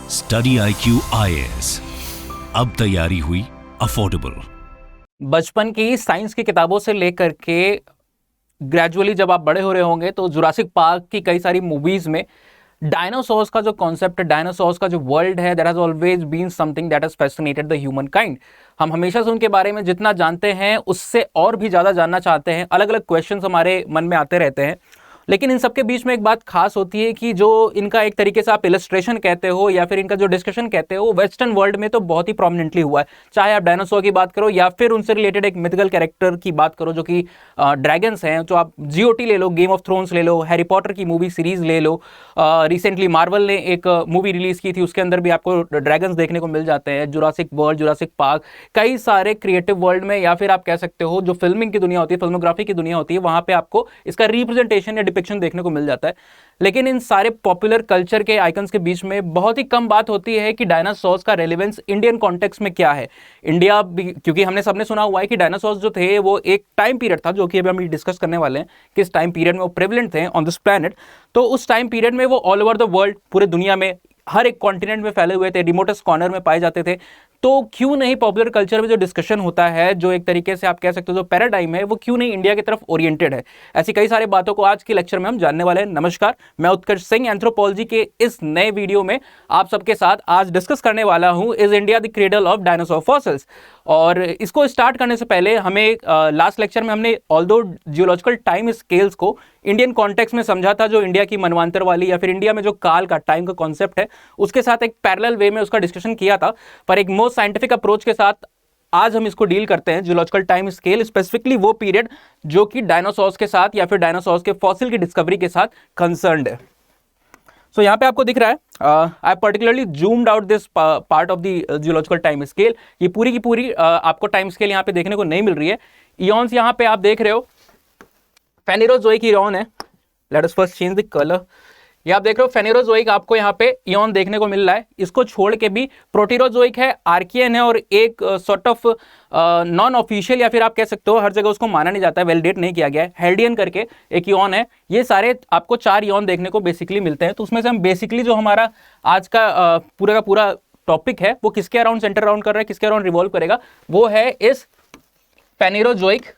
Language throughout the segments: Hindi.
स्टडी IQ IAS, अब तैयारी हुई अफोर्डेबल। बचपन की साइंस की किताबों से लेकर के ग्रेजुअली जब आप बड़े हो रहे होंगे तो जुरासिक पार्क की कई सारी मूवीज में डायनासोर्स का जो कॉन्सेप्ट है, डायनासोर्स का जो वर्ल्ड है, that has always been something that has fascinated the human kind. हम हमेशा से उनके बारे में जितना जानते हैं उससे और भी ज़्यादा जानना चाहते हैं। अलग अलग क्वेश्चंस हमारे मन में आते रहते हैं, लेकिन इन सबके बीच में एक बात खास होती है कि जो इनका एक तरीके से आप इलस्ट्रेशन कहते हो या फिर इनका जो डिस्कशन कहते हो, वो वेस्टर्न वर्ल्ड में तो बहुत ही प्रोमिनेंटली हुआ है। चाहे आप डायनासोर की बात करो या फिर उनसे रिलेटेड एक मिथिकल कैरेक्टर की बात करो जो कि ड्रैगन्स हैं। जो आप GOT ले लो, गेम ऑफ थ्रोन्स ले लो, हैरी पॉटर की मूवी सीरीज ले लो, रिसेंटली मार्वल ने एक मूवी रिलीज की थी, उसके अंदर भी आपको ड्रैगन्स देखने को मिल जाते हैं। जुरासिक वर्ल्ड, जुरासिक पार्क, कई सारे क्रिएटिव वर्ल्ड में या फिर आप कह सकते हो जो फिल्मिंग की दुनिया होती है, फिल्मोग्राफी की दुनिया होती है, वहां पे आपको इसका रिप्रेजेंटेशन या डिपिक्शन देखने को मिल जाता है। लेकिन इन सारे पॉपुलर कल्चर के आइकन्स के बीच में बहुत ही कम बात होती है कि डायनासोर्स का रेलेवेंस इंडियन कॉन्टेक्स्ट में क्या है। इंडिया, क्योंकि हमने सबने सुना हुआ है कि डायनासोर्स जो थे वो एक टाइम पीरियड था, जो कि अभी हम डिस्कस करने वाले हैं, किस टाइम पीरियड में वो प्रेवलेंट थे ऑन दिस प्लैनेट। तो उस टाइम पीरियड में वो ऑल ओवर द वर्ल्ड, पूरे दुनिया में हर एक कॉन्टिनेंट में फैले हुए थे, रिमोटेस्ट कॉर्नर में पाए जाते थे। तो क्यों नहीं पॉपुलर कल्चर में जो डिस्कशन होता है, जो एक तरीके से आप कह सकते हो जो पैराडाइम है, वो क्यों नहीं इंडिया की तरफ ओरिएंटेड है? ऐसी कई सारी बातों को आज के लेक्चर में हम जानने वाले हैं। नमस्कार, मैं उत्कर्ष सिंह एंथ्रोपोलॉजी के इस नए वीडियो में आप सबके साथ आज डिस्कस करने वाला हूं, is India the cradle of dinosaur fossils. और इसको स्टार्ट करने से पहले हमें लास्ट लेक्चर में हमने ऑल्दो जियोलॉजिकल टाइम स्केल्स को इंडियन कॉन्टेक्स्ट में समझा था, जो इंडिया की मनवांतर वाली या फिर इंडिया में जो काल का, टाइम का कॉन्सेप्ट है, उसके साथ एक पैरेलल वे में उसका डिस्कशन किया था। पर एक मोस्ट साइंटिफिक अप्रोच के साथ आज हम इसको डील करते हैं, जियोलॉजिकल टाइम स्केल, स्पेसिफिकली वो पीरियड जो कि डायनासोर्स के साथ या फिर डायनासोर्स के फॉसिल की डिस्कवरी के साथ कंसर्न्ड है। सो यहाँ पे आपको दिख रहा है, I particularly zoomed out this part of the geological time scale. ये पूरी की पूरी आपको टाइम स्केल यहाँ पे देखने को नहीं मिल रही है। इयॉन्स यहाँ पे आप देख रहे हो, फेनेरोजोइक इयॉन है। Let us first change the colour. ये आप देख रहे हो फेनेरोजोइक, आपको यहाँ पे इयॉन देखने को मिल रहा है। इसको छोड़ के भी प्रोटीरोजोइक है, आर्कियन है, और एक सॉर्ट ऑफ नॉन ऑफिशियल या फिर आप कह सकते हो हर जगह उसको माना नहीं जाता है, वैलिडेट नहीं किया गया है, हेल्डियन करके एक इयॉन है। ये सारे आपको 4 इयॉन देखने को बेसिकली मिलते हैं। तो उसमें से हम बेसिकली जो हमारा आज का पूरा टॉपिक है वो किसके अराउंड सेंटर अराउंड कर रहा है, किसके अराउंड रिवॉल्व करेगा, वो है इस फेनेरोजोइक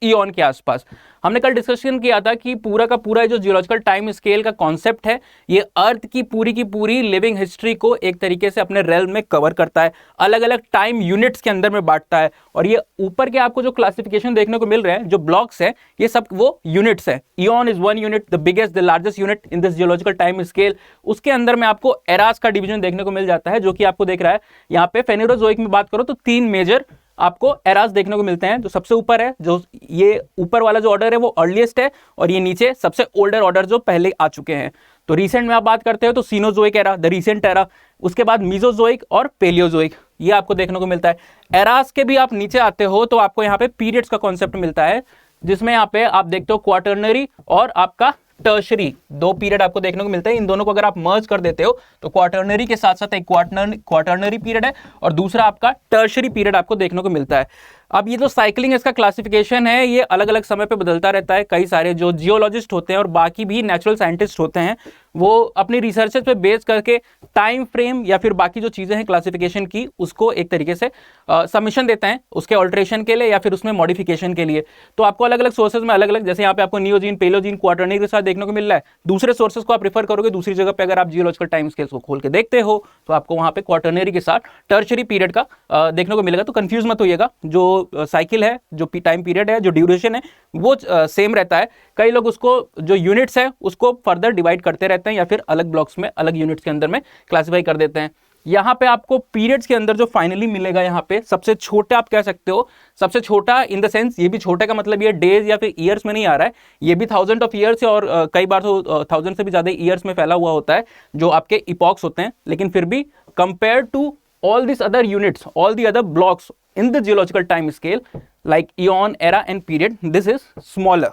इयॉन के आसपास। हमने कल डिस्कशन किया था कि पूरा का पूरा जो जियोलॉजिकल टाइम स्केल का कॉन्सेप्ट है, ये अर्थ की पूरी लिविंग हिस्ट्री को एक तरीके से अपने रेल्म में कवर करता है, अलग अलग टाइम यूनिट्स के अंदर में बांटता है। और ये ऊपर के आपको जो क्लासिफिकेशन देखने को मिल रहे हैं, जो ब्लॉक्स है, ये सब वो यूनिट्स है। Ion is 1 unit, the biggest, the largest unit in this geological time scale. उसके अंदर में आपको एरास का डिवीजन देखने को मिल जाता है, जो कि आपको देख रहा है यहाँ पे। फेनेरोजोइक में बात करो तो 3 मेजर आपको एरास देखने को मिलते हैं। जो सबसे ऊपर है, जो ये ऊपर वाला जो ऑर्डर है वो अर्लीस्ट है, और ये नीचे सबसे ओल्डर ऑर्डर जो पहले आ चुके हैं। तो रीसेंट में आप बात करते हो तो Cenozoic era, the recent era, उसके बाद मीजोजोइक और पेलियोजोइक, ये आपको देखने को मिलता है। एरास के भी आप नीचे आते हो तो आपको यहाँ पे पीरियड्स का कॉन्सेप्ट मिलता है, जिसमें यहाँ पे आप देखते हो क्वार्टरनरी और आपका टर्शरी, 2 पीरियड आपको देखने को मिलते हैं। इन दोनों को अगर आप मर्ज कर देते हो तो क्वार्टरनरी के साथ साथ एक क्वार्टरनरी पीरियड है और दूसरा आपका टर्शरी पीरियड आपको देखने को मिलता है। अब ये जो साइकिलिंग इसका क्लासिफिकेशन है, ये अलग अलग समय पे बदलता रहता है। कई सारे जो जियोलॉजिस्ट होते हैं और बाकी भी नेचुरल साइंटिस्ट होते हैं, वो अपनी रिसर्चेस पे बेस करके टाइम फ्रेम या फिर बाकी जो चीज़ें हैं क्लासिफिकेशन की, उसको एक तरीके से सबमिशन देते हैं उसके ऑल्ट्रेशन के लिए या फिर उसमें मॉडिफिकेशन के लिए। तो आपको अलग अलग सोर्सेज में अलग अलग, जैसे यहाँ पे आपको नियोजीन, पेलोजीन, क्वार्टरनरी के साथ देखने को मिल रहा है। दूसरे सोर्सेज को आप प्रेफर करोगे, दूसरी जगह पे अगर आप जियोलॉजिकल टाइम स्केल्स को खोल के देखते हो तो आपको वहाँ पे क्वार्टरनरी के साथ टर्शरी पीरियड का देखने को मिलेगा। तो कंफ्यूज मत होइएगा, जो साइकिल है, जो टाइम पीरियड है, जो ड्यूरेशन है, वो सेम रहता है। कई लोग उसको जो यूनिट्स है उसको फर्दर डिवाइड करते रहते हैं या फिर अलग ब्लॉक्स में, अलग यूनिट्स के अंदर में क्लासिफाई कर देते हैं। यहाँ पे आपको पीरियड्स के अंदर जो फाइनली मिलेगा, यहाँ पे सबसे छोटा आप कह सकते हो, सबसे छोटा इन द सेंस, ये भी छोटे का मतलब ये डेज या फिर ईयर्स में नहीं आ रहा है, ये भी 1000 ऑफ ईयर्स और कई बार तो 1000 से भी ज्यादा ईयर्स में फैला हुआ होता है, जो आपके इपॉक्स होते हैं। लेकिन फिर भी compare to all these other units, all the other blocks in the geological time scale like eon, era and period, this is smaller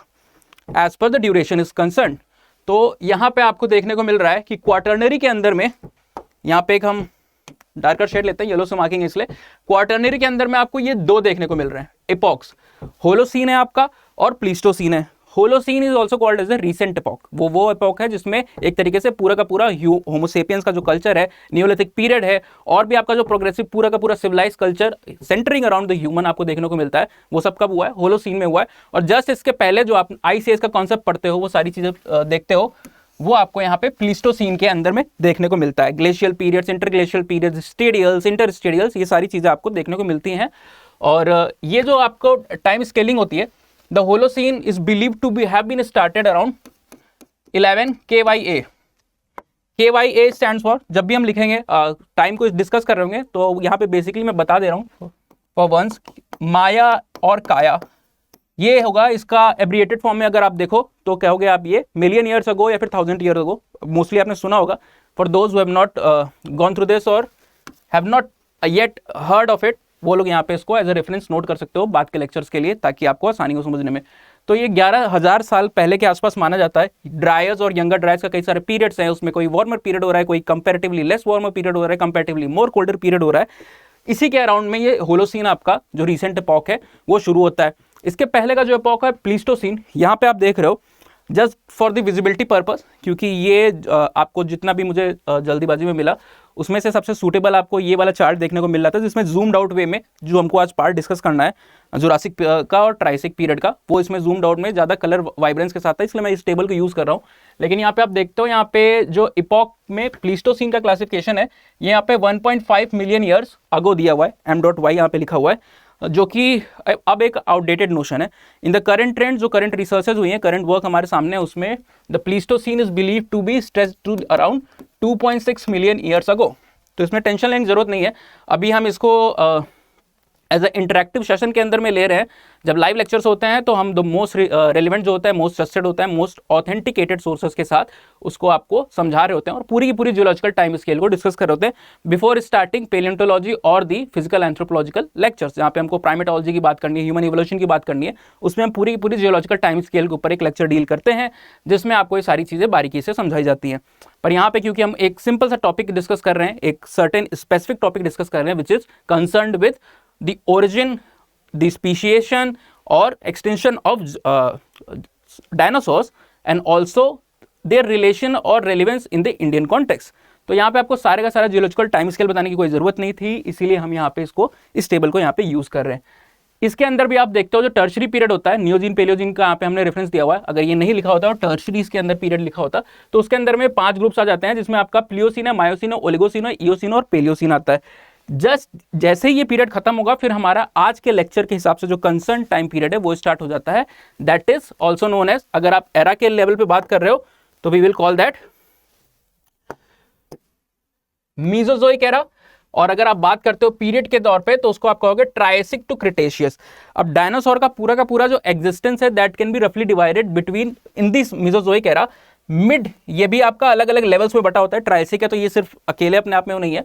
as per the duration is concerned। तो यहाँ पे आपको देखने को मिल रहा है कि क्वार्टरनरी के अंदर में, यहाँ पे एक हम डार्कर शेड लेते हैं, येलो से मार्किंग, इसलिए क्वार्टरनरी के अंदर में आपको ये 2 देखने को मिल रहे हैं इपॉक्स। होलोसीन है आपका और प्लीस्टोसीन है। Holocene is also called as a recent epoch. वो एपॉक है जिसमें एक तरीके से पूरा का पूरा होमोसेपियंस का जो कल्चर है, नियोलिथिक पीरियड है, और भी आपका जो प्रोग्रेसिव पूरा का पूरा civilise culture centring around the human आपको देखने को मिलता है, वो सब कब हुआ है? होलोसीन में हुआ है। और जस्ट इसके पहले जो आप आइस एज का कॉन्सेप्ट पढ़ते हो, वो सारी चीजें देखते हो, वो आपको यहाँ पे प्लीस्टोसीन के अंदर में देखने को मिलता है। ग्लेशियल पीरियड्स, इंटरग्लेशियल पीरियड्स, स्टेडियल्स, इंटरस्टेडियल्स, ये सारी चीजें आपको देखने को मिलती हैं। और ये जो आपको टाइम स्केलिंग होती है, the Holocene is believe to be have been started around 11 KYA। KYA stands for, जब भी हम लिखेंगे टाइम को डिस्कस कर रहे होंगे तो यहाँ पे बेसिकली मैं बता दे रहा हूँ, फॉर वंस माया और काया, ये होगा इसका एब्रिएटेड फॉर्म में। अगर आप देखो तो कहोगे आप ये मिलियन ईयर्स अगो या फिर 1000 ईयर्स अगो, मोस्टली आपने सुना होगा। For those who have not gone through this और have not yet heard of it, वो लोग यहाँ पे इसको एज अ रेफरेंस नोट कर सकते हो बाद के लेक्चर्स के लिए, ताकि आपको आसानी हो समझने में। तो ये 11,000 साल पहले के आसपास माना जाता है। ड्रायर्स और यंगर ड्रायर्स का कई सारे पीरियड्स हैं, उसमें कोई वार्मर पीरियड हो रहा है, कोई कंपैरेटिवली लेस वार्मर पीरियड हो रहा है, कंपैरेटिवली मोर कोल्डर पीरियड हो रहा है। इसी के अराउंड में ये होलोसीन आपका जो रिसेंट एपॉक है वो शुरू होता है। इसके पहले का जो एपॉक है प्लीस्टोसीन, यहाँ पे आप देख रहे हो just for the visibility purpose, क्योंकि ये आपको जितना भी मुझे जल्दीबाजी में मिला उसमें से सबसे सूटेबल आपको ये वाला चार्ट देखने को मिल रहा था, जिसमें जूम्ड आउट वे में जो हमको आज पार्ट डिस्कस करना है जुरासिक का और ट्राइसिक पीरियड का, वो इसमें जूम्ड आउट में ज़्यादा कलर वाइब्रेंस के साथ है, इसलिए मैं इस टेबल को यूज़ कर रहा हूँ। लेकिन यहाँ पे आप देखते हो, यहाँ पे जो इपॉक में प्लीस्टोसीन का क्लासिफिकेशन है, ये यहाँ पे 1.5 मिलियन ईयर्स अगो दिया हुआ है, m.y यहाँ पे लिखा हुआ है, जो कि अब एक आउटडेटेड नोशन है। इन द करंट ट्रेंड, जो करंट रिसर्चेज हुई हैं, करंट वर्क हमारे सामने है, उसमें the Pleistocene is believe to be stretched to around 2.6 million years ago. तो इसमें टेंशन लेने की जरूरत नहीं है। अभी हम इसको एज अ इंटरेक्टिव सेशन के अंदर में ले रहे हैं। जब लाइव लेक्चर्स होते हैं तो हम द मोस्ट रेलिवेंट जो होता है, मोस्ट ट्रस्टेड होता है, मोस्ट ऑथेंटिकेटेड सोर्सेज के साथ उसको आपको समझा रहे होते हैं और पूरी की पूरी जियोलॉजिकल टाइम स्केल को डिस्कस कर रहे होते हैं बिफोर स्टार्टिंग पेलियोंटोलॉजी और दी फिजिकल एंथ्रोपोलॉजिकल लेक्चर्स। जहाँ पे हमको प्राइमेटोलॉजी की बात करनी है, ह्यूमन इवोल्यूशन की बात करनी है, उसमें हम पूरी की पूरी जियोलॉजिकल टाइम स्केल के ऊपर एक लेक्चर डील करते हैं, जिसमें आपको ये सारी चीज़ें बारीकी से समझाई जाती हैं। पर यहाँ पे क्योंकि हम एक सिंपल सा टॉपिक डिस्कस कर रहे हैं, एक सर्टेन स्पेसिफिक टॉपिक डिस्कस कर रहे हैं which is concerned with the origin, the speciation और extension of dinosaurs and also their relation और relevance in the Indian context. तो यहाँ पे आपको सारे का सारा जियोलॉजिकल टाइम स्केल बताने की कोई जरूरत नहीं थी, इसीलिए हम यहाँ पे इसको, इस टेबल को यहाँ पे यूज कर रहे हैं। इसके अंदर भी आप देखते हो जो टर्शरी पीरियड होता है, नियोजिन पेलियोजिन का यहाँ पे हमने रेफरेंस दिया हुआ है। अगर ये नहीं लिखा होता और टर्शरी इसके अंदर पीरियड लिखा होता तो उसके अंदर में 5 ग्रुप्स आ जाते हैं, जिसमें आपका प्लियोसिन है, मायोसिन है, ओलिगोसिन है, इयोसिन और पेलियोसिन आता है। जस्ट जैसे ही ये पीरियड खत्म होगा, फिर हमारा आज के लेक्चर के हिसाब से जो कंसर्न टाइम पीरियड है वो स्टार्ट हो जाता है। That is also known as, अगर आप एरा के लेवल पे बात कर रहे हो तो we will call that Mesozoic era, और अगर आप बात करते हो पीरियड के तौर पे तो उसको आप कहोगे ट्रायसिक टू क्रिटेशियस। अब डायनासोर का पूरा जो एग्जिस्टेंस है दैट कैन बी रफली divided between in this Mesozoic era mid, ये भी आपका अलग अलग लेवल्स में बटा होता है। ट्रायसिक है तो ये सिर्फ अकेले अपने आप में वो नहीं है,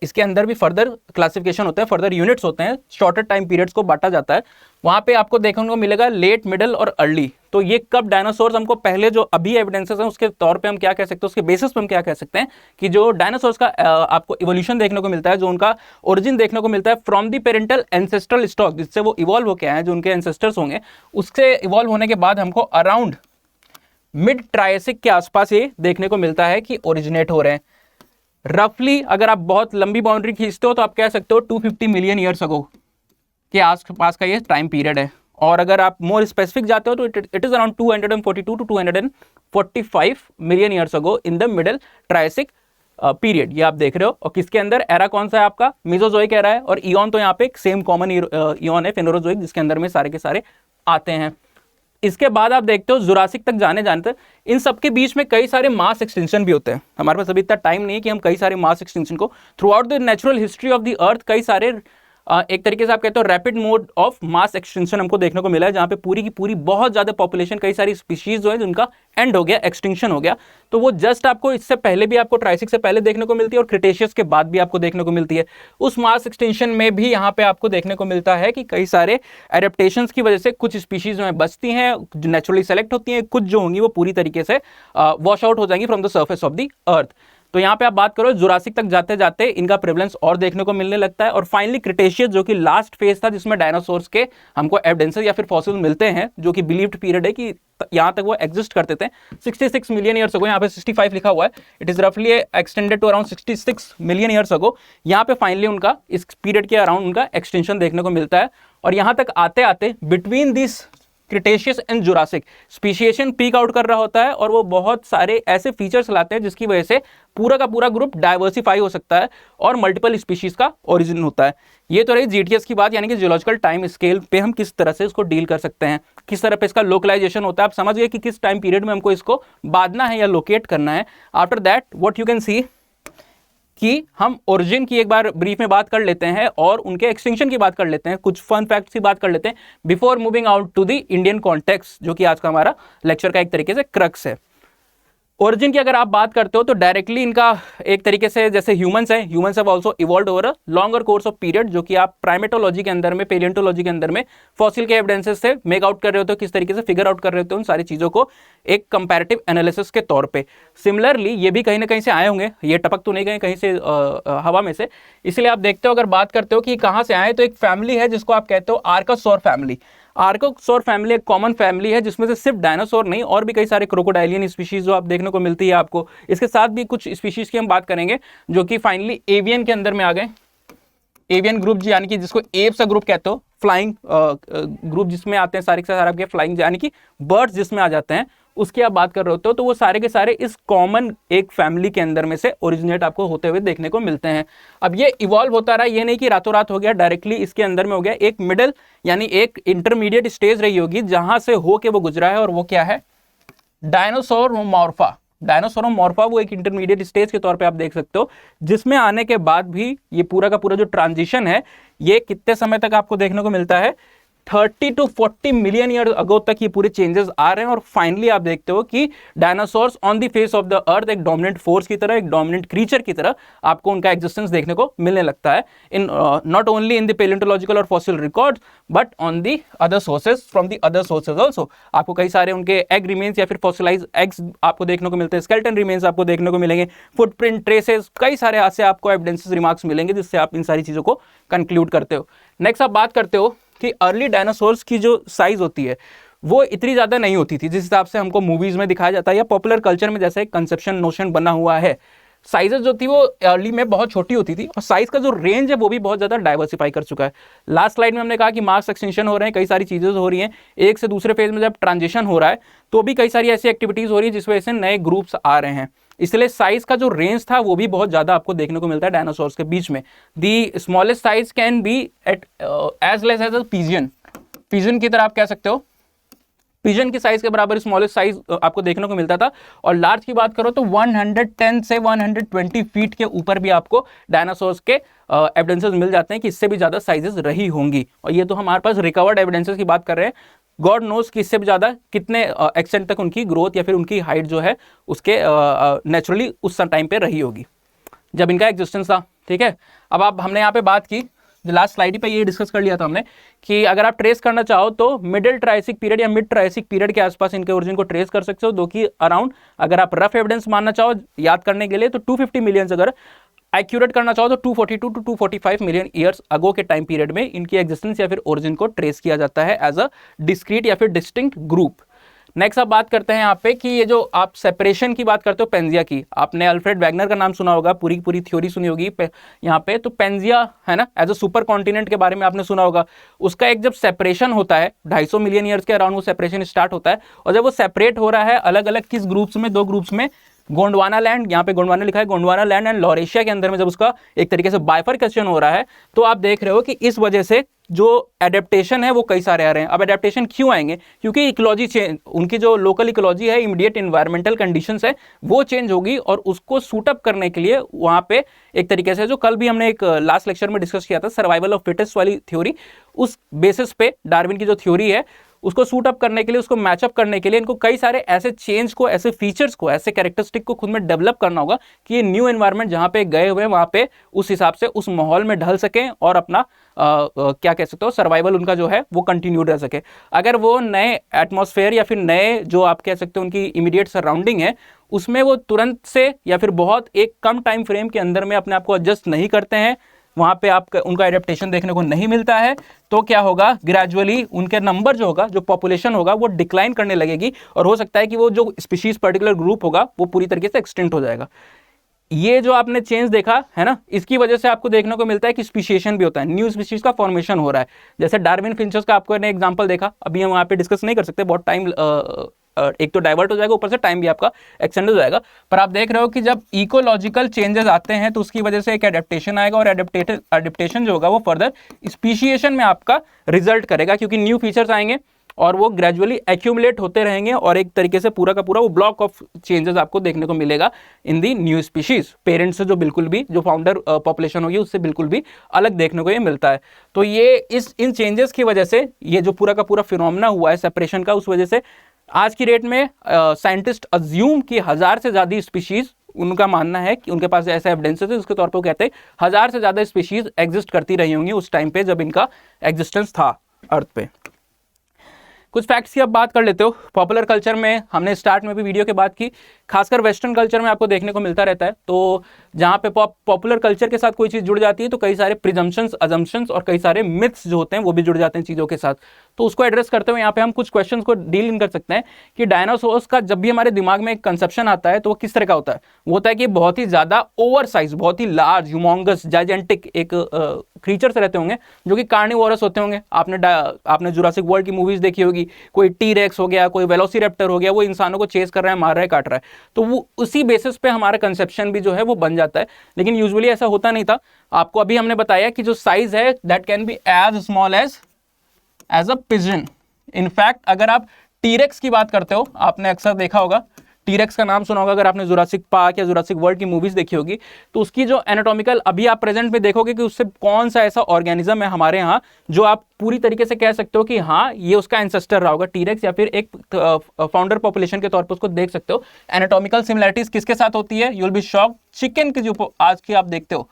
इसके अंदर भी फर्दर क्लासिफिकेशन होते हैं, फर्दर यूनिट्स होते हैं, शॉर्टर टाइम पीरियड्स को बांटा जाता है। वहाँ पे आपको देखने को मिलेगा लेट, मिडल और अर्ली। तो ये कब डायनासोर्स हमको पहले जो अभी एविडेंसेस हैं उसके तौर पे हम क्या कह सकते हैं, उसके बेसिस पे हम क्या कह सकते हैं कि जो डायनासोर्स का आपको इवोल्यूशन देखने को मिलता है, जो उनका ओरिजिन देखने को मिलता है from the parental ancestral stock, जिससे वो इवॉल्व होके आए हैं, जो उनके एंसेस्टर्स होंगे, उससे इवॉल्व होने के बाद हमको अराउंड मिड ट्रायसिक के आसपास ये देखने को मिलता है कि ओरिजिनेट हो रहे हैं। रफली अगर आप बहुत लंबी बाउंड्री खींचते हो तो आप कह सकते हो 250 मिलियन ईयर्स अगो के आसपास का ये टाइम पीरियड है। और अगर आप मोर स्पेसिफिक जाते हो तो it is around 242 to 245 million years ago in the middle Triassic period. ये आप देख रहे हो। और किसके अंदर एरा कौन सा है आपका? मेसोजोइक एरा है। और इयॉन तो यहाँ पे एक सेम कॉमन इयॉन है फेनोरोजोइक, जिसके अंदर में सारे के सारे आते हैं। इसके बाद आप देखते हो जुरासिक तक जाने इन सबके बीच में कई सारे मास एक्सटेंशन भी होते हैं। हमारे पास अभी इतना टाइम नहीं है कि हम कई सारे मास एक्सटेंशन को through out the natural history of the earth कई सारे एक तरीके से आप कहते हो rapid mode of mass extension हमको देखने को मिला है, जहां पे पूरी की पूरी बहुत ज्यादा पॉपुलेशन, कई सारी स्पीशीज जो है जिनका एंड हो गया, एक्सटिंक्शन हो गया। तो वो जस्ट आपको इससे पहले भी आपको ट्राइसिक से पहले देखने को मिलती है और क्रिटेशियस के बाद भी आपको देखने को मिलती है। उस मास एक्सटेंशन में भी यहाँ पे आपको देखने को मिलता है कि कई सारे एडेप्टेशंस की वजह से कुछ स्पीशीज जो है बचती हैं, जो नेचुरली सेलेक्ट होती हैं, कुछ जो होंगी वो पूरी तरीके से वॉश आउट हो जाएंगी from the surface of the earth. तो यहाँ पे आप बात करो जुरासिक तक जाते जाते इनका प्रेवलेंस और देखने को मिलने लगता है, और फाइनली क्रिटेशियस जो कि लास्ट फेज था जिसमें डायनासोर्स के हमको एविडेंसेस या फिर फॉसिल मिलते हैं, जो कि बिलीव्ड पीरियड है कि यहाँ तक वो एग्जिस्ट करते थे 66 मिलियन ईयर्स अगो। यहाँ पे 65 लिखा हुआ है, इट इज रफली extended to around 66 million years ago. यहाँ पे फाइनली उनका इस पीरियड के अराउंड उनका एक्सटेंशन देखने को मिलता है। और यहाँ तक आते आते between this cretaceous and Jurassic speciation peak out कर रहा होता है, और वो बहुत सारे ऐसे फीचर्स लाते हैं जिसकी वजह से पूरा का पूरा ग्रुप डाइवर्सिफाई हो सकता है और मल्टीपल स्पीशीज का ओरिजिन होता है। ये तो रही जीटीएस की बात, यानी कि जियोलॉजिकल टाइम स्केल पे हम किस तरह से इसको डील कर सकते हैं, किस तरह पे इसका लोकलाइजेशन होता है। आप समझ गए कि किस टाइम पीरियड में हमको इसको बांधना है या लोकेट करना है। After that what you can see कि हम ओरिजिन की एक बार ब्रीफ में बात कर लेते हैं और उनके एक्सटिंक्शन की बात कर लेते हैं, कुछ फन फैक्ट्स की बात कर लेते हैं before moving out to the Indian context, जो कि आज का हमारा लेक्चर का एक तरीके से क्रक्स है। ओरिजिन की अगर आप बात करते हो तो डायरेक्टली इनका एक तरीके से जैसे ह्यूमंस हैं, humans have also evolved over a longer course of period, जो कि आप प्राइमेटोलॉजी के अंदर में, पेलियोंटोलॉजी के अंदर में फॉसिल के एविडेंसेस से मेक आउट कर रहे होते हो, किस तरीके से फिगर आउट कर रहे होते हो उन सारी चीज़ों को एक कंपैरेटिव एनालिसिस के तौर पे। सिमिलरली ये भी कहीं ना कहीं से आए होंगे, ये टपक तो नहीं गए कहीं से हवा में से, इसलिए आप देखते हो अगर बात करते हो कि कहाँ से आए, तो एक फैमिली है जिसको आप कहते हो आर्कोसौर फैमिली। आर्कोसौर फैमिली एक कॉमन फैमिली है जिसमें से सिर्फ डायनासोर नहीं और भी कई सारे क्रोकोडाइलियन स्पीशीज जो आप देखने को मिलती है आपको। इसके साथ भी कुछ स्पीशीज की हम बात करेंगे जो कि फाइनली एवियन के अंदर में आ गए। एवियन ग्रुप यानी कि जिसको एप्स का ग्रुप कहते हो, फ्लाइंग ग्रुप जिसमें आते हैं सारे के सारे आपके फ्लाइंग यानी कि बर्ड्स जिसमें आ जाते हैं, उसकी आप बात कर रहे होते हो, तो वो सारे के सारे इस कॉमन एक फैमिली के अंदर में से ओरिजिनेट आपको होते हुए देखने को मिलते हैं। अब ये इवॉल्व होता रहा, ये नहीं कि रातों रात हो गया, डायरेक्टली इसके अंदर में हो गया एक मिडिल यानी एक इंटरमीडिएट स्टेज रही होगी जहां से हो के वो गुजरा है, और वो क्या है, डायनोसोरमॉर्फा। डायनोसोरमॉर्फा वो एक इंटरमीडिएट स्टेज के तौर पे आप देख सकते हो, जिसमें आने के बाद भी ये पूरा का पूरा जो ट्रांजिशन है ये कितने समय तक आपको देखने को मिलता है, 30 to 40 मिलियन ईयर अगो तक ये पूरे चेंजेस आ रहे हैं। और फाइनली आप देखते हो कि dinosaurs on the face of the earth एक डोमिनेंट फोर्स की तरह, एक डोमिनेंट क्रीचर की तरह आपको उनका एग्जिस्टेंस देखने को मिलने लगता है in not only in the paleontological और fossil records but on the other sources from the other sources also. आपको कई सारे उनके एग रिमेन्स या फिर फॉसिलाइज एग्स आपको देखने को मिलते हैं, स्केलेटन रिमेन्स आपको देखने को मिलेंगे, फुटप्रिंट, ट्रेसेस, कई सारे ऐसे आपको एविडेंसेस, रिमार्क्स मिलेंगे जिससे आप इन सारी चीज़ों को कंक्लूड करते हो। नेक्स्ट आप बात करते हो कि अर्ली डायनासोर्स की जो साइज होती है वो इतनी ज़्यादा नहीं होती थी जिस हिसाब से हमको मूवीज़ में दिखाया जाता है या पॉपुलर कल्चर में जैसे एक कंसेप्शन नोशन बना हुआ है। साइजेस जो थी वो अर्ली में बहुत छोटी होती थी और साइज का जो रेंज है वो भी बहुत ज़्यादा डाइवर्सिफाई कर चुका है। लास्ट स्लाइड में हमने कहा कि मास एक्सटेंशन हो रहे हैं, कई सारी चीज़ें हो रही हैं, एक से दूसरे फेज में जब ट्रांजिशन हो रहा है तो भी कई सारी ऐसी एक्टिविटीज़ हो रही है जिस वजह से नए ग्रुप्स आ रहे हैं, इसलिए साइज का जो रेंज था वो भी बहुत ज़्यादा आपको देखने को मिलता है डायनासोर्स के बीच में। The smallest size can be at as less as a pigeon, pigeon की तरह आप कह सकते हो, पिजन की साइज के बराबर स्मॉलेस्ट साइज आपको देखने को मिलता था। और लार्ज की बात करो तो 110 से 120 फीट के ऊपर भी आपको डायनासोर्स के एविडेंसेस मिल जाते हैं कि इससे भी ज़्यादा साइजेस रही होंगी। और ये तो हमारे पास रिकवर्ड एविडेंसेस की बात कर रहे हैं, गॉड नोज कि इससे भी ज़्यादा कितने एक्सटेंट तक उनकी ग्रोथ या फिर उनकी हाइट जो है उसके नेचुरली उस टाइम पे रही होगी जब इनका एग्जिस्टेंस था। ठीक है, अब हमने यहाँ पे बात की, लास्ट स्लाइड पे ये डिस्कस कर लिया था हमने कि अगर आप ट्रेस करना चाहो तो मिडिल ट्राइसिक पीरियड या मिड ट्राइसिक पीरियड के आसपास इनके ओरिजिन को ट्रेस कर सकते हो, दो कि अराउंड अगर आप रफ एविडेंस मानना चाहो याद करने के लिए तो 250 मिलियन, अगर एक्यूरेट करना चाहो तो 242 टू 245 मिलियन ईयर्स अगो के टाइम पीरियड में इनकी एग्जिस्टेंस या फिर ओरिजिन को ट्रेस किया जाता है एज अ डिस्क्रीट या फिर डिस्टिंक्ट ग्रुप। नेक्स्ट आप बात करते हैं यहाँ पे कि ये जो आप सेपरेशन की बात करते हो पेंजिया की, आपने अल्फ्रेड वैगनर का नाम सुना होगा, पूरी थ्योरी सुनी होगी यहाँ पे, तो पेंजिया है ना एज अ सुपर कॉन्टिनेंट के बारे में आपने सुना होगा। उसका एक जब सेपरेशन होता है 250 मिलियन ईयर्स के अराउंड वो सेपरेशन स्टार्ट होता है, और जब वो सेपरेट हो रहा है अलग अलग किस ग्रुप्स में, 2 ग्रुप्स में, गोंडवाना लैंड, यहाँ पे गोंडवाना लिखा है, गोंडवाना लैंड एंड लॉरेशिया के अंदर में जब उसका एक तरीके से बाइफरकेशन हो रहा है तो आप देख रहे हो कि इस वजह से जो एडेप्टेशन है वो कई सारे आ रहे हैं। अब एडेप्टेशन क्यों आएंगे, क्योंकि इकोलॉजी चेंज, उनकी जो लोकल इकोलॉजी है, इमीडिएट इन्वायरमेंटल कंडीशंस है वो चेंज होगी और उसको सूट अप करने के लिए वहाँ पे एक तरीके से जो कल भी हमने एक लास्ट लेक्चर में डिस्कस किया था सर्वाइवल ऑफ फिटेस्ट वाली थ्योरी, उस बेसिस पे डार्विन की जो थ्योरी है उसको सूट अप करने के लिए, उसको मैचअप करने के लिए इनको कई सारे ऐसे चेंज को, ऐसे फीचर्स को, ऐसे कैरेक्टरिस्टिक को खुद में डेवलप करना होगा कि ये न्यू एनवायरनमेंट जहाँ पे गए हुए हैं वहाँ पे उस हिसाब से उस माहौल में ढल सकें और अपना क्या कह सकते हो सर्वाइवल उनका जो है वो कंटिन्यू रह सके। अगर वो नए एटमॉस्फेयर या फिर नए जो आप कह सकते हो उनकी इमीडिएट सराउंडिंग है उसमें वो तुरंत से या फिर बहुत एक कम टाइम फ्रेम के अंदर में अपने आप को एडजस्ट नहीं करते हैं, वहाँ पे आप उनका एडेप्टेशन देखने को नहीं मिलता है, तो क्या होगा, ग्रेजुअली उनके नंबर जो होगा, जो पॉपुलेशन होगा वो डिक्लाइन करने लगेगी और हो सकता है कि वो जो स्पीशीज पर्टिकुलर ग्रुप होगा वो पूरी तरीके से एक्सटिंक्ट हो जाएगा। ये जो आपने चेंज देखा है ना, इसकी वजह से आपको देखने को मिलता है कि स्पीशिएशन भी होता है, न्यू स्पीशीज का फॉर्मेशन हो रहा है। जैसे डार्विन फिंचेस का आपको ने एग्जांपल देखा, अभी हम वहाँ पे डिस्कस नहीं कर सकते, बहुत टाइम एक तो डाइवर्ट हो जाएगा, ऊपर से टाइम भी आपका एक्सटेंड हो जाएगा। पर आप देख रहे हो कि जब इकोलॉजिकल चेंजेस आते हैं तो उसकी वजह से एक एडेप्टेशन आएगा और एडेप्टेशन जो होगा वो फर्दर स्पीशिएशन में आपका रिजल्ट करेगा, क्योंकि न्यू फीचर्स आएंगे और वो ग्रेजुअली एक्यूमुलेट होते रहेंगे और एक तरीके से पूरा का पूरा वो ब्लॉक ऑफ चेंजेस आपको देखने को मिलेगा इन दी न्यू स्पीशीज। पेरेंट्स से जो बिल्कुल भी जो फाउंडर पॉपुलेशन होगी उससे बिल्कुल भी अलग देखने को ये मिलता है। तो ये इन चेंजेस की वजह से ये जो पूरा का पूरा फिनोमेना हुआ है सेपरेशन का, उस वजह से आज की डेट में साइंटिस्ट अज्यूम कि 1000 से ज़्यादा स्पीशीज, उनका मानना है कि उनके पास ऐसा एविडेंसेस है उसके तौर पर वो कहते हैं 1000 से ज़्यादा स्पीशीज एग्जिस्ट करती रही होंगी उस टाइम पे जब इनका एग्जिस्टेंस था अर्थ पे। कुछ फैक्ट्स की अब बात कर लेते हो। पॉपुलर कल्चर में हमने स्टार्ट में भी वीडियो के बात की, खासकर वेस्टर्न कल्चर में आपको देखने को मिलता रहता है। तो जहाँ पे पॉपुलर कल्चर के साथ कोई चीज़ जुड़ जाती है तो कई सारे प्रिजम्पशंस, अजम्पशंस और कई सारे मिथ्स जो होते हैं वो भी जुड़ जाते हैं चीज़ों के साथ। तो उसको एड्रेस करते हुए यहाँ पे हम कुछ क्वेश्चंस को डील इन कर सकते हैं कि डायनासोर्स का जब भी हमारे दिमाग में एक कंसेप्शन आता है तो वो किस तरह का होता है। वो होता है कि बहुत ही ज़्यादा ओवर साइज, बहुत ही लार्ज, ह्यूमोंगस, जाइजेंटिक एक क्रीचर्स रहते होंगे जो कि कार्निवोरस होते होंगे। आपने जुरासिक वर्ल्ड की मूवीज देखी होगी, कोई टी-रेक्स हो गया, कोई वेलोसिरैप्टर हो गया, वो इंसानों को चेस कर रहा है, मार रहा है, काट रहा है। तो वो उसी बेसिस पे हमारा कंसेप्शन भी जो है वो बन जाता है, लेकिन यूजुअली ऐसा होता नहीं था। आपको अभी हमने बताया कि जो साइज है that can be as small as a pigeon. In fact अगर आप टीरेक्स की बात करते हो, आपने अक्सर देखा होगा, टीरेक्स का नाम सुना होगा अगर आपने जुरासिक पार्क या जुरासिक वर्ल्ड की मूवीज देखी होगी, तो उसकी जो एनाटॉमिकल अभी आप प्रेजेंट में देखोगे कि उससे कौन सा ऐसा ऑर्गेनिज्म है हमारे यहाँ जो आप पूरी तरीके से कह सकते हो कि हाँ ये उसका एंसेस्टर रहा होगा, टीरेक्स, या फिर एक फाउंडर पॉपुलेशन के तौर पर उसको देख सकते हो। एनाटॉमिकल सिमिलरिटीज किसके साथ होती है, you will be shocked. Chicken की जो आज की आप देखते हो,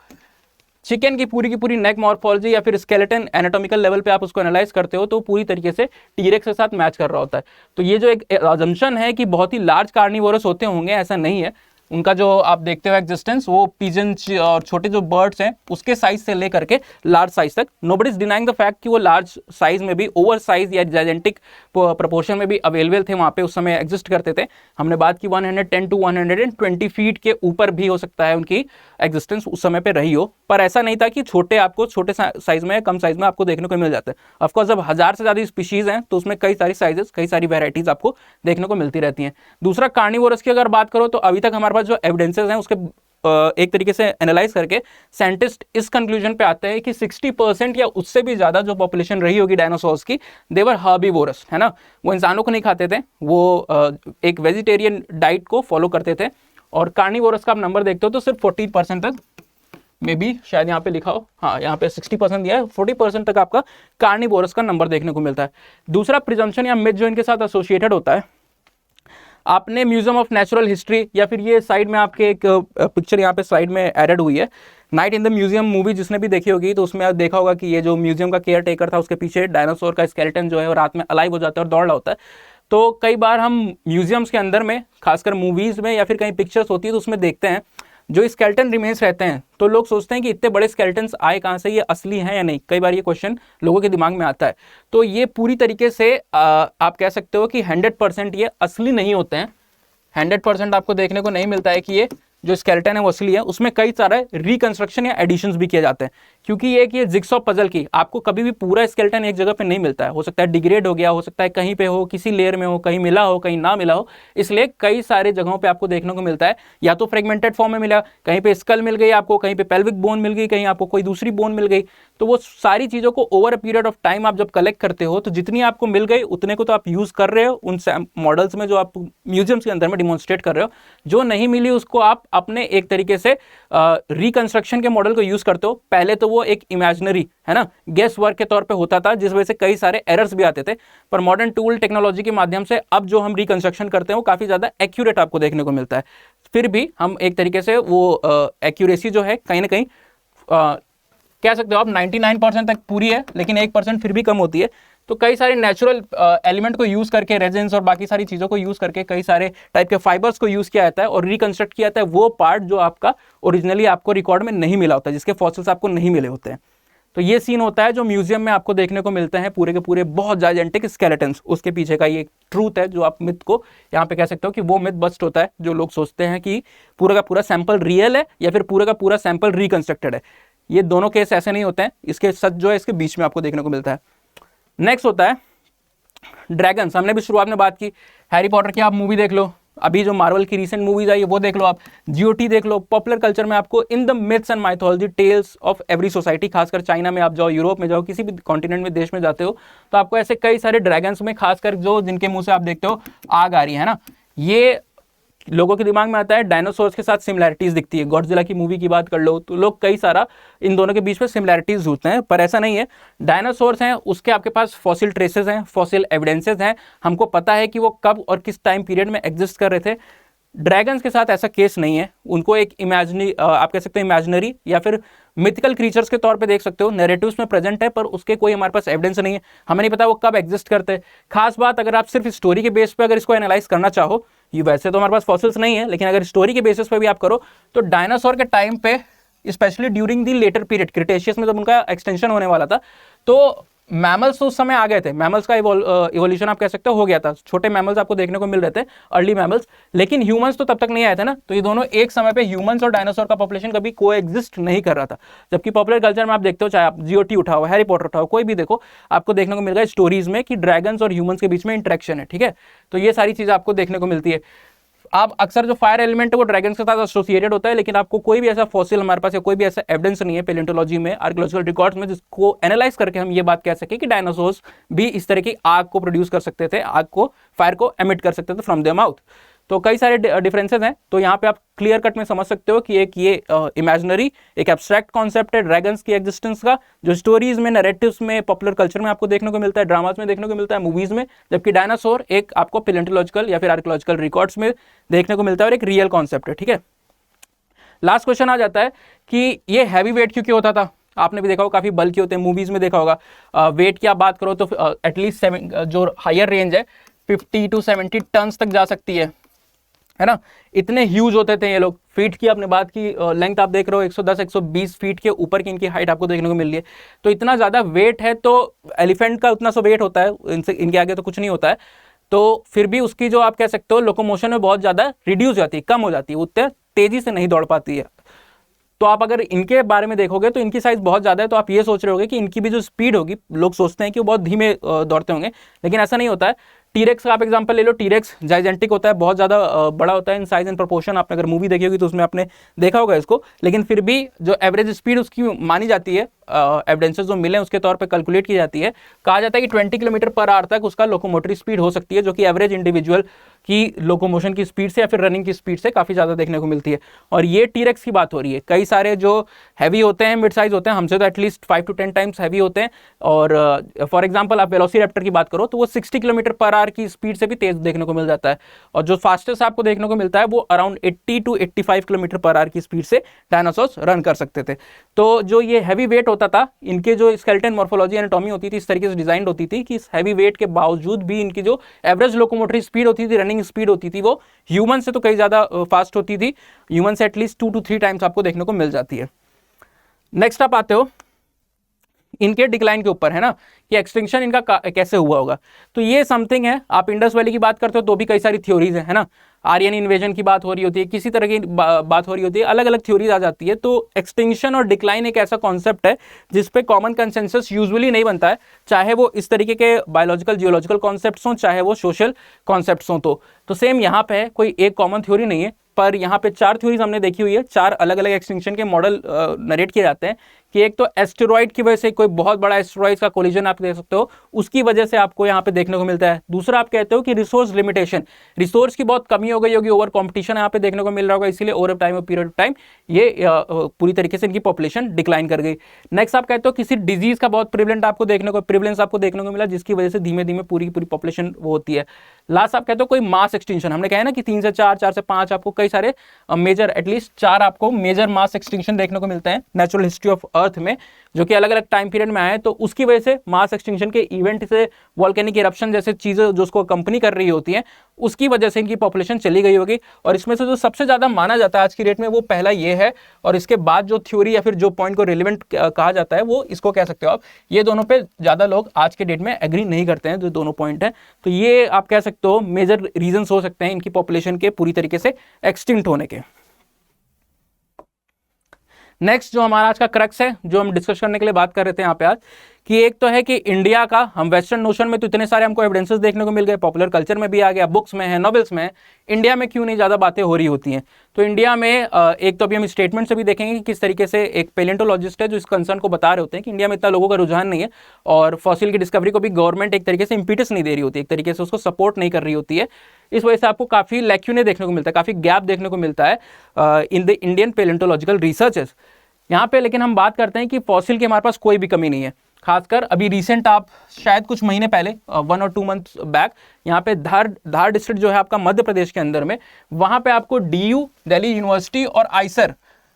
चिकन की पूरी नेक मॉर्फोलॉजी या फिर स्केलेटन एनाटॉमिकल लेवल पे आप उसको एनालाइज करते हो तो पूरी तरीके से टीरेक्स के साथ मैच कर रहा होता है। तो ये जो एक अजम्पशन है कि बहुत ही लार्ज कार्निवोरस होते होंगे, ऐसा नहीं है। उनका जो आप देखते हो एग्जिस्टेंस वो पिजन और छोटे जो बर्ड्स हैं उसके साइज से लेकर के लार्ज साइज तक, nobody is denying the fact कि वो लार्ज साइज में भी, ओवर साइज या जाइजेंटिक प्रोपोर्शन में भी अवेलेबल थे, वहाँ पे उस समय एग्जिस्ट करते थे। हमने बात की 110 टू 120 फीट के ऊपर भी हो सकता है उनकी एग्जिस्टेंस उस समय पे रही हो, पर ऐसा नहीं था कि आपको छोटे साइज में या कम साइज में आपको देखने को मिल जाता है। ऑफकोर्स जब 1000 से ज़्यादा स्पीशीज हैं तो उसमें कई सारी साइजेस, कई सारी वेराइटीज आपको देखने को मिलती रहती हैं। दूसरा, कार्निवोरस की अगर बात करो तो अभी तक हमारे पास जो एविडेंसेस हैं उसके एक तरीके से एनालाइज करके साइंटिस्ट इस कंक्लूजन पे आते हैं कि 60% या उससे भी ज़्यादा जो पॉपुलेशन रही होगी डायनासोर्स की, दे वर हर्बीवोरस, है ना। वो इंसानों को नहीं खाते थे, वो एक वेजिटेरियन डाइट को फॉलो करते थे। और कार्निवोरस का आप नंबर देखते हो तो सिर्फ 14% तक, मे बी शायद यहाँ पे लिखा हो, हाँ यहाँ पे 60% दिया है, 40% तक आपका कार्निवोरस का नंबर देखने को मिलता है। दूसरा प्रिजम्पशन या मिथ जो इनके साथ एसोसिएटेड होता है, आपने म्यूजियम ऑफ नेचुरल हिस्ट्री या फिर ये साइड में आपके एक पिक्चर यहाँ पे साइड में एडेड हुई है, night in the museum movie जिसने भी देखी होगी तो उसमें आप देखा होगा कि ये जो म्यूजियम का केयर टेकर था उसके पीछे डायनासोर का स्केलेटन जो है वो रात में अलाइव हो जाता है और दौड़ रहा होता है। तो कई बार हम म्यूजियम्स के अंदर में, खासकर मूवीज़ में या फिर कहीं पिक्चर्स होती है तो उसमें देखते हैं जो स्केलेटन रिमेन्स रहते हैं, तो लोग सोचते हैं कि इतने बड़े स्केलेटन्स आए कहाँ से, ये असली हैं या नहीं। कई बार ये क्वेश्चन लोगों के दिमाग में आता है। तो ये पूरी तरीके से आप कह सकते हो कि 100% ये असली नहीं होते हैं। 100% आपको देखने को नहीं मिलता है कि ये जो स्केलेटन है वो असली है। उसमें कई सारे रिकंस्ट्रक्शन या एडिशंस भी किए जाते हैं, क्योंकि ये जिक्सॉ पजल की आपको कभी भी पूरा स्केलेटन एक जगह पे नहीं मिलता है। हो सकता है डिग्रेड हो गया, हो सकता है कहीं पे हो, किसी लेयर में हो, कहीं मिला हो, कहीं ना मिला हो। इसलिए कई सारे जगहों पे आपको देखने को मिलता है, या तो फ्रेगमेंटेड फॉर्म में मिला, कहीं पे स्कल मिल गई आपको, कहीं पे पेल्विक बोन मिल गई, कहीं आपको कोई दूसरी बोन मिल गई। तो वो सारी चीज़ों को over a period of time आप जब कलेक्ट करते हो तो जितनी आपको मिल गई उतने को तो आप यूज़ कर रहे हो उन मॉडल्स में जो आप म्यूजियम्स के अंदर में डिमॉन्स्ट्रेट कर रहे हो। जो नहीं मिली उसको आप अपने एक तरीके से रिकंस्ट्रक्शन के मॉडल को यूज़ करते हो। पहले तो वो एक इमेजिनरी, है ना, गेस वर्क के तौर पे होता था, जिस वजह से कई सारे एरर्स भी आते थे। पर मॉडर्न टूल टेक्नोलॉजी के माध्यम से अब जो हम रिकंस्ट्रक्शन करते हैं वो काफ़ी ज़्यादा एक्यूरेट आपको देखने को मिलता है। फिर भी हम एक तरीके से वो एक्यूरेसी जो है कहीं ना कहीं कह सकते हो आप 99% तक पूरी है, लेकिन 1% फिर भी कम होती है। तो कई सारे नेचुरल एलिमेंट को यूज़ करके, रेजिन्स और बाकी सारी चीज़ों को यूज़ करके कई सारे टाइप के फाइबर्स को यूज़ किया जाता है और रिकंस्ट्रक्ट किया जाता है वो पार्ट जो आपका ओरिजिनली आपको रिकॉर्ड में नहीं मिला होता है, जिसके फॉसिल्स आपको नहीं मिले होते हैं। तो ये सीन होता है जो म्यूजियम में आपको देखने को मिलते हैं, पूरे के पूरे बहुत जाइजेंटिक स्केलेटन्स। उसके पीछे का ये ट्रूथ है जो आप मिथ को यहाँ पे कह सकते हो कि वो मिथ बस्ट होता है जो लोग सोचते हैं कि पूरा का पूरा सैंपल रियल है या फिर पूरा का पूरा सैंपल रिकंस्ट्रक्टेड है। ये दोनों केस ऐसे नहीं होते हैं, इसके सच जो है इसके बीच में आपको देखने को मिलता है। नेक्स्ट होता है ड्रैगन्स। हमने भी शुरुआत में बात की, हैरी पॉटर की आप मूवी देख लो, अभी जो मार्वल की रिसेंट मूवीज आई है वो देख लो, आप जीओटी देख लो। पॉपुलर कल्चर में आपको in the myths and mythology tales of every society, खासकर चाइना में आप जाओ, यूरोप में जाओ, किसी भी कॉन्टिनेंट में देश में जाते हो तो आपको ऐसे कई सारे ड्रैगन्स में, खासकर जो जिनके मुंह से आप देखते हो आग आ रही है ना, ये लोगों के दिमाग में आता है डायनासोर्स के साथ सिमिलैरिटीज दिखती है। गॉडजिला की मूवी की बात कर लो तो लोग कई सारा इन दोनों के बीच में सिमिलैरिटीज ढूंढते हैं, पर ऐसा नहीं है। डायनासोर्स हैं, उसके आपके पास फॉसिल ट्रेसेस हैं, फॉसिल एविडेंसेस हैं, हमको पता है कि वो कब और किस टाइम पीरियड में एग्जिस्ट कर रहे थे। ड्रैगन्स के साथ ऐसा केस नहीं है, उनको एक आप कह सकते हो इमेजिनरी या फिर मिथिकल क्रीचर्स के तौर पे देख सकते हो, नैरेटिव्स में प्रेजेंट है पर उसके कोई हमारे पास एविडेंस नहीं है, हमें नहीं पता वो कब एग्जिस्ट करते हैं। खास बात, अगर आप सिर्फ स्टोरी के बेस पे अगर इसको एनालाइज करना चाहो, ये वैसे तो हमारे पास फॉसिल्स नहीं है, लेकिन अगर स्टोरी के बेसिस पे भी आप करो तो डायनासोर के टाइम पे, specially during the letter period Cretaceous में जब उनका एक्सटेंशन होने वाला था, तो मैमल्स तो उस समय आ गए थे, मैमल्स का इवोल्यूशन आप कह सकते हो गया था, छोटे मैमल्स आपको देखने को मिल रहे थे, अर्ली मैमल्स, लेकिन ह्यूमंस तो तब तक नहीं आए थे ना। तो ये दोनों एक समय पे, ह्यूमंस और डायनासोर का पॉपुलेशन कभी को एग्जिस्ट नहीं कर रहा था। जबकि पॉपुलर कल्चर में आप देखते हो, चाहे आप जीओटी उठाओ, हैरी पॉटर उठाओ, कोई भी देखो, आपको देखने को मिलेगा स्टोरीज में कि ड्रैगन्स और ह्यूमंस के बीच में इंटरेक्शन है, ठीक है। तो ये सारी चीज़ आपको देखने को मिलती है। आप अक्सर जो फायर एलिमेंट है वो ड्रैगन्स के साथ एसोसिएटेड होता है, लेकिन आपको कोई भी ऐसा फॉसिल हमारे पास या कोई भी ऐसा एविडेंस नहीं है पेलियोंटोलॉजी में, आर्कियोलॉजिकल रिकॉर्ड्स में, जिसको एनालाइज करके हम ये बात कह सके कि डायनासोर्स भी इस तरह की आग को प्रोड्यूस कर सकते थे, आग को, फायर को एमिट कर सकते थे फ्रॉम देयर माउथ। तो कई सारे डिफरेंसेस हैं। तो यहाँ पे आप क्लियर कट में समझ सकते हो कि एक ये इमेजिनरी, एक एब्स्ट्रैक्ट कॉन्सेप्ट है ड्रैगन्स की एग्जिस्टेंस का, जो स्टोरीज में, नैरेटिव्स में, पॉपुलर कल्चर में आपको देखने को मिलता है, ड्रामास में देखने को मिलता है, मूवीज में। जबकि डायनासोर एक आपको पेलियोंटोलॉजिकल या फिर आर्कियोलॉजिकल रिकॉर्ड्स में देखने को मिलता है और एक रियल कॉन्सेप्ट है, ठीक है। लास्ट क्वेश्चन आ जाता है कि ये हैवी वेट क्यों क्यों होता था। आपने भी देखा होगा काफी बल्कि होते हैं, मूवीज में देखा होगा। वेट की आप बात करो तो एटलीस्ट जो हायर रेंज है 50 to 70 टन्स तक जा सकती है ना। इतने ह्यूज होते थे ये लोग। फीट की आपने बात की, लेंथ आप देख रहे हो 110-120 फीट के ऊपर की इनकी हाइट आपको देखने को मिल रही है। तो इतना ज़्यादा वेट है, तो एलिफेंट का उतना सा वेट होता है, इनके आगे तो कुछ नहीं होता है। तो फिर भी उसकी जो आप कह सकते हो लोकोमोशन में बहुत ज़्यादा रिड्यूस जाती है, कम हो जाती है, उतने तेज़ी से नहीं दौड़ पाती है। तो आप अगर इनके बारे में देखोगे तो इनकी साइज बहुत ज़्यादा है, तो आप ये सोच रहे होगे कि इनकी भी जो स्पीड होगी, लोग सोचते हैं कि वो बहुत धीमे दौड़ते होंगे, लेकिन ऐसा नहीं होता है। टीरेक्स का आप एग्जांपल ले लो, टीरेक्स जाइजेंटिक होता है, बहुत ज़्यादा बड़ा होता है इन साइज एंड प्रोपोर्शन। आपने अगर मूवी देखी होगी तो उसमें आपने देखा होगा इसको, लेकिन फिर भी जो एवरेज स्पीड उसकी मानी जाती है, एविडेंसेस जो मिले उसके तौर पे कैलकुलेट की जाती है, कहा जाता है कि 20 किलोमीटर पर आवर तक उसका लोकोमोटरी स्पीड हो सकती है, जो कि एवरेज इंडिविजुअल की लोकोमोशन की स्पीड से या फिर रनिंग की स्पीड से काफ़ी ज़्यादा देखने को मिलती है। और ये टीरेक्स की बात हो रही है। कई सारे जो हैवी होते हैं, मिड साइज होते हैं, हमसे तो एटलीस्ट 5 to 10 टाइम्स हैवी होते हैं। और फॉर एग्जाम्पल आप वेलोसिरैप्टर की बात करो तो वो 60 किलोमीटर पर आवर की स्पीड से भी तेज देखने को मिल जाता है। और जो फास्टेस्ट आपको देखने को मिलता है वो around 80 to 85 kilometre per hour की स्पीड से डायनासोर्स रन कर सकते थे। तो जो ये हैवी वेट होता था, इनके जो स्केलेटन मॉर्फोलॉजी एनाटॉमी होती थी इस तरीके से डिजाइन होती थी कि इस हैवी वेट के बावजूद भी इनकी जो एवरेज लोकोमोटरी स्पीड होती थी, रनिंग स्पीड होती थी, वो ह्यूमन से तो कई ज्यादा फास्ट होती थी। ह्यूमन से एटलीस्ट 2 to 3 टाइम्स आपको देखने को मिल जाती है। नेक्स्ट आप आते हो इनके डिक्लाइन के ऊपर, है ना, कि एक्सटिंक्शन इनका कैसे हुआ होगा। तो ये समथिंग है। आप इंडस वैली की बात करते हो तो भी कई सारी थ्योरीज है ना, आर्यन इन्वेजन की बात हो रही होती है, किसी तरह की बात हो रही होती है, अलग अलग थ्योरीज आ जाती है। तो एक्सटिंक्शन और डिक्लाइन एक ऐसा कॉन्सेप्ट है जिस पे कॉमन कंसेंसस यूजुअली नहीं बनता है, चाहे वो इस तरीके के बायोलॉजिकल जियोलॉजिकल कॉन्सेप्ट्स हों, चाहे वो सोशल कॉन्सेप्ट्स हों। तो सेम यहाँ पे है, कोई एक कॉमन थ्योरी नहीं है, पर यहाँ पे 4 थ्योरीज हमने देखी हुई है। 4 अलग अलग एक्सटिंक्शन के मॉडल नरेट किए जाते हैं कि एक तो एस्टेरॉइड की वजह से, कोई बहुत बड़ा एस्टेरॉइड का कोलिजन आप देख सकते हो, उसकी वजह से आपको यहाँ पे देखने को मिलता है। दूसरा आप कहते हो कि रिसोर्स लिमिटेशन, रिसोर्स की बहुत कमी हो गई होगी, ओवर कॉम्पिटिशन यहाँ पे देखने को मिल रहा होगा, इसीलिए ओवर टाइम और पीरियड ऑफ टाइम ये पूरी तरीके से इनकी पॉपुलेशन डिक्लाइन कर गई। नेक्स्ट आप कहते हो किसी डिजीज का बहुत प्रिवलेंस आपको देखने को मिला, जिसकी वजह से धीमे धीमे पूरी पॉपुलेशन वो होती है। लास्ट आप कहते हो कोई मास एक्सटिंक्शन, हमने कहा ना कि 3 से 4, 4 से 5 आपको कई सारे मेजर, एटलीस्ट 4 आपको मेजर मास एक्सटिंक्शन देखने को मिलते हैं नेचुरल हिस्ट्री ऑफ अर्थ अर्थ में, जो कि अलग अलग टाइम पीरियड में आए, तो उसकी वजह से मास एक्सटिंक्शन के इवेंट से, वॉल्केनिक इरप्शन जैसे चीज़ें जो उसको कंपनी कर रही होती हैं, उसकी वजह से इनकी पॉपुलेशन चली गई होगी। और इसमें से जो सबसे ज़्यादा माना जाता है आज की डेट में वो पहला ये है, और इसके बाद जो थ्योरी या फिर जो पॉइंट को रिलेवेंट कहा जाता है वो इसको कह सकते हो आप। ये दोनों पे ज़्यादा लोग आज के डेट में एग्री नहीं करते हैं, जो दोनों पॉइंट हैं। तो ये आप कह सकते हो मेजर रीजंस हो सकते हैं इनकी पॉपुलेशन के पूरी तरीके से एक्सटिंक्ट होने के। नेक्स्ट जो हमारा आज का क्रक्स है, जो हम डिस्कस करने के लिए बात कर रहे थे यहाँ पे आज, कि एक तो है कि इंडिया का, हम वेस्टर्न नोशन में तो इतने सारे हमको एविडेंसेस देखने को मिल गए, पॉपुलर कल्चर में भी आ गया, बुक्स में है, नॉवेल्स में है, इंडिया में क्यों नहीं ज़्यादा बातें हो रही होती हैं। तो इंडिया में एक तो अभी हम स्टेटमेंट से भी देखेंगे कि किस तरीके से एक पेलेंटोलॉजिस्ट है जो इस कंसर्न को बता रहे होते हैं कि इंडिया में इतना लोगों का रुझान नहीं है, और फॉसिल की डिस्कवरी को भी गवर्नमेंट एक तरीके से इम्पीटस नहीं दे रही होती, एक तरीके से उसको सपोर्ट नहीं कर रही होती है। इस वजह से आपको काफ़ी लैक्यूने देखने को मिलता है, काफ़ी गैप देखने को मिलता है इन द इंडियन पेलेंटोलॉजिकल रिसर्चेस यहाँ पे। लेकिन हम बात करते हैं कि फॉसिल की हमारे पास कोई भी कमी नहीं है। खासकर अभी रिसेंट, आप शायद कुछ महीने पहले 1 और 2 मंथ्स बैक, यहाँ पे धार डिस्ट्रिक्ट जो है आपका मध्य प्रदेश के अंदर में, वहाँ पे आपको DU दिल्ली यूनिवर्सिटी और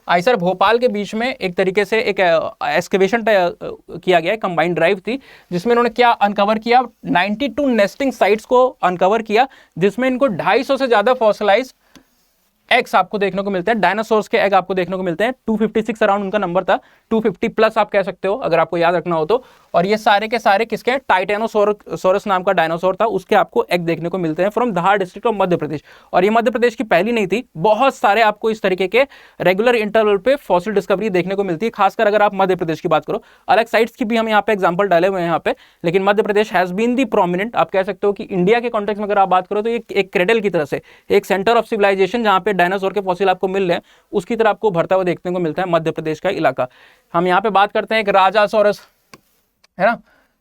आइसर भोपाल के बीच में एक तरीके से एक एक्सकेवेशन किया गया है, कंबाइंड ड्राइव थी, जिसमें इन्होंने क्या अनकवर किया, 92 नेस्टिंग साइट्स को अनकवर किया, जिसमें इनको 250 से ज़्यादा फॉसिलाइज्ड एग्स आपको देखने को मिलते हैं, डायनासोर्स के एग आपको देखने को मिलते हैं। 256 अराउंड उनका नंबर था, 250 प्लस आप कह सकते हो अगर आपको याद रखना हो तो। और ये सारे के सारे किसके, टाइटेनोसोरस नाम का डायनासोर था, उसके आपको एग देखने को मिलते हैं from Dhar district of Madhya Pradesh. और ये मध्य प्रदेश की पहली नहीं थी, बहुत सारे आपको इस तरीके के रेगुलर इंटरवल पे फॉसिल डिस्कवरी देखने को मिलती है। खासकर अगर आप मध्य प्रदेश की बात करो, अलग साइट्स की भी हम यहाँ पे एग्जाम्पल डाले हुए हैं यहाँ पे, लेकिन Madhya Pradesh has been the prominent. आप कह सकते हो कि इंडिया के कॉन्टेक्स्ट में अगर आप बात करो तो एक क्रेडल की तरह से, एक सेंटर ऑफ सिविलाइजेशन जहाँ पे डायनासोर के फॉसिल आपको मिल रहे हैं, उसकी तरह आपको भरता हुआ देखने को मिलता है मध्य प्रदेश का इलाका। हम यहाँ पे बात करते हैं एक राजासोरस, है ना,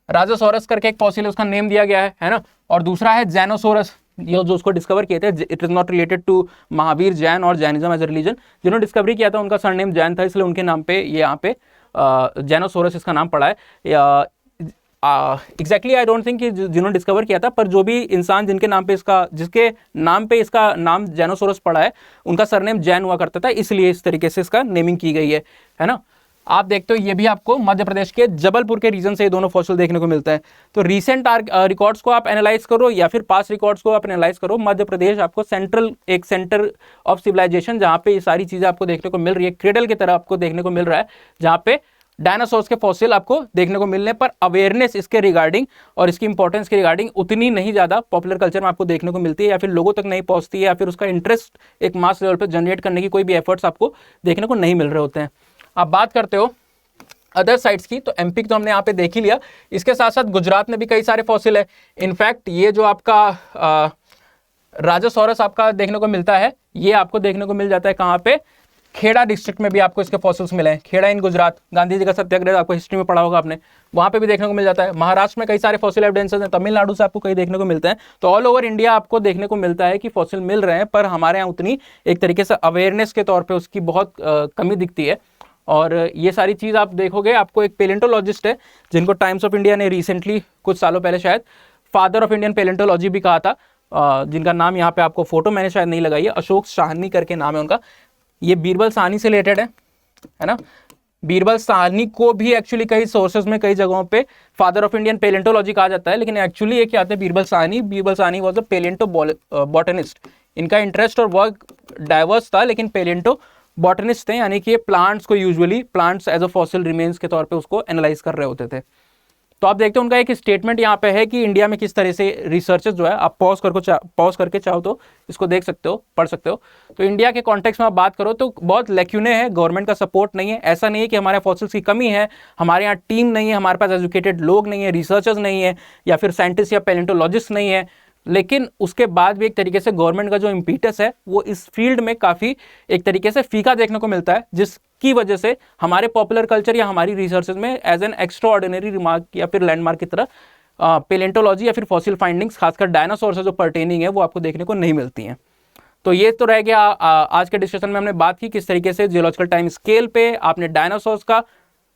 राजासोरस करके एक फॉसिल, उसका नेम दिया गया है ना। और दूसरा है जैनोसोरस, ये जो उसको डिस्कवर किए थे, it is not related to Mahavir Jain और जैनिज्म एज ए रिलीजन। जिन्होंने डिस्कवरी किया था उनका सरनेम जैन था, इसलिए उनके नाम पे ये यहाँ पे जैनोसोरस इसका नाम पड़ा है। एग्जैक्टली आई डोंट थिंक कि जिन्होंने डिस्कवर किया था, पर जो भी इंसान जिसके नाम पे इसका नाम जैनोसोरस पड़ा है, उनका सरनेम जैन हुआ करता था, इसलिए इस तरीके से इसका नेमिंग की गई है ना। आप देखते हो ये भी आपको मध्य प्रदेश के जबलपुर के रीजन से ये दोनों फॉसिल देखने को मिलता है। तो रीसेंट रिकॉर्ड्स को आप एनालाइज करो या फिर पास्ट रिकॉर्ड्स को आप एनालाइज करो, मध्य प्रदेश आपको एक सेंटर ऑफ सिविलाइजेशन जहाँ पे ये सारी चीज़ें आपको देखने को मिल रही है, क्रेडल की तरह आपको देखने को मिल रहा है, जहाँ पे डायनासोर्स के फॉसिल आपको देखने को मिलने पर अवेयरनेस इसके रिगार्डिंग और इसकी इंपॉर्टेंस के रिगार्डिंग उतनी नहीं ज़्यादा पॉपुलर कल्चर में आपको देखने को मिलती है, या फिर लोगों तक नहीं पहुँचती है, या फिर उसका इंटरेस्ट एक मास लेवल पर जनरेट करने की कोई भी एफर्ट्स आपको देखने को नहीं मिल रहे होते हैं। आप बात करते हो अदर साइट्स की, तो एमपी तो हमने यहाँ पे देख ही लिया, इसके साथ साथ गुजरात में भी कई सारे फॉसिल है। इनफैक्ट ये जो आपका राजासोरस आपका देखने को मिलता है, ये आपको देखने को मिल जाता है कहाँ पे, खेड़ा डिस्ट्रिक्ट में भी आपको इसके फॉसिल्स मिले हैं। खेड़ा इन गुजरात, गांधी जी का सत्याग्रह आपको हिस्ट्री में पढ़ा होगा आपने, वहाँ पे भी देखने को मिल जाता है। महाराष्ट्र में कई सारे फॉसिल एविडेंसेस हैं, तमिलनाडु से आपको कई देखने को मिलते हैं। तो ऑल ओवर इंडिया आपको देखने को मिलता है कि फॉसिल मिल रहे हैं, पर हमारे यहाँ उतनी एक तरीके से अवेयरनेस के तौर पर उसकी बहुत कमी दिखती है। और ये सारी चीज़ आप देखोगे, आपको एक पेलेंटोलॉजिस्ट है जिनको टाइम्स ऑफ इंडिया ने रिसेंटली कुछ सालों पहले शायद फादर ऑफ इंडियन पेलेंटोलॉजी भी कहा था, जिनका नाम यहाँ पे आपको फोटो मैंने शायद नहीं लगाई है, अशोक साहनी करके नाम है उनका। ये बीरबल साहनी से रिलेटेड है ना। बीरबल साहनी को भी एक्चुअली कई सोर्सेज में कई जगहों पे फादर ऑफ इंडियन पेलेंटोलॉजी कहा जाता है, लेकिन एक्चुअली ये क्या आते हैं Birbal Sahni was a paleobotanist. इनका इंटरेस्ट और वर्क डाइवर्स था, लेकिन पेलेंटो बॉटनिस्ट थे, यानी कि ये प्लांट्स को usually plants as a fossil remains के तौर पे उसको एनालाइज कर रहे होते थे। तो आप देखते हो उनका एक स्टेटमेंट यहाँ पे है कि इंडिया में किस तरह से रिसर्चेस जो है, आप पॉज करके चाहो तो इसको देख सकते हो, पढ़ सकते हो। तो इंडिया के कॉन्टेक्स्ट में आप बात करो तो बहुत लैक्यूने है, गवर्नमेंट का सपोर्ट नहीं है। ऐसा नहीं है कि हमारे फॉसिल्स की कमी है, हमारे यहाँ टीम नहीं है, हमारे पास एजुकेटेड लोग नहीं है, रिसर्चर्स नहीं है, या फिर साइंटिस्ट या पेलेंटोलॉजिस्ट नहीं है, लेकिन उसके बाद भी एक तरीके से गवर्नमेंट का जो इम्पीटस है वो इस फील्ड में काफ़ी एक तरीके से फीका देखने को मिलता है, जिसकी वजह से हमारे पॉपुलर कल्चर या हमारी रिसर्चेज में as an extraordinary remark या फिर लैंडमार्क की तरह पेलेंटोलॉजी या फिर फॉसिल फाइंडिंग्स, खासकर डायनासोर से जो पर्टेनिंग है, वो आपको देखने को नहीं मिलती हैं। तो ये तो रह गया आज के डिस्कशन में हमने बात की किस तरीके से जियोलॉजिकल टाइम स्केल पे आपने डायनासोर्स का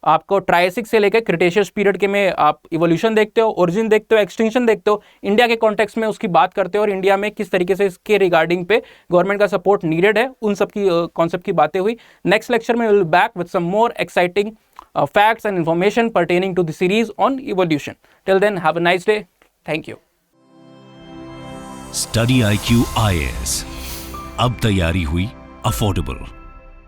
आपको ट्रायसिक से लेकर क्रिटेशियस पीरियड के में आप इवोल्यूशन देखते हो, ओरिजिन देखते हो, एक्सटिंक्शन देखते हो, इंडिया के कॉन्टेक्स्ट में उसकी बात करते हो, और इंडिया में किस तरीके से इसके रिगार्डिंग पे गवर्नमेंट का सपोर्ट नीडेड है, उन सब की कॉन्सेप्ट की बातें हुई। नेक्स्ट लेक्चर में will back with some more exciting facts and information pertaining to the series on evolution. Till then, have a nice day. Thank you. Study IQ IAS. अब तैयारी हुई अफोर्डेबल।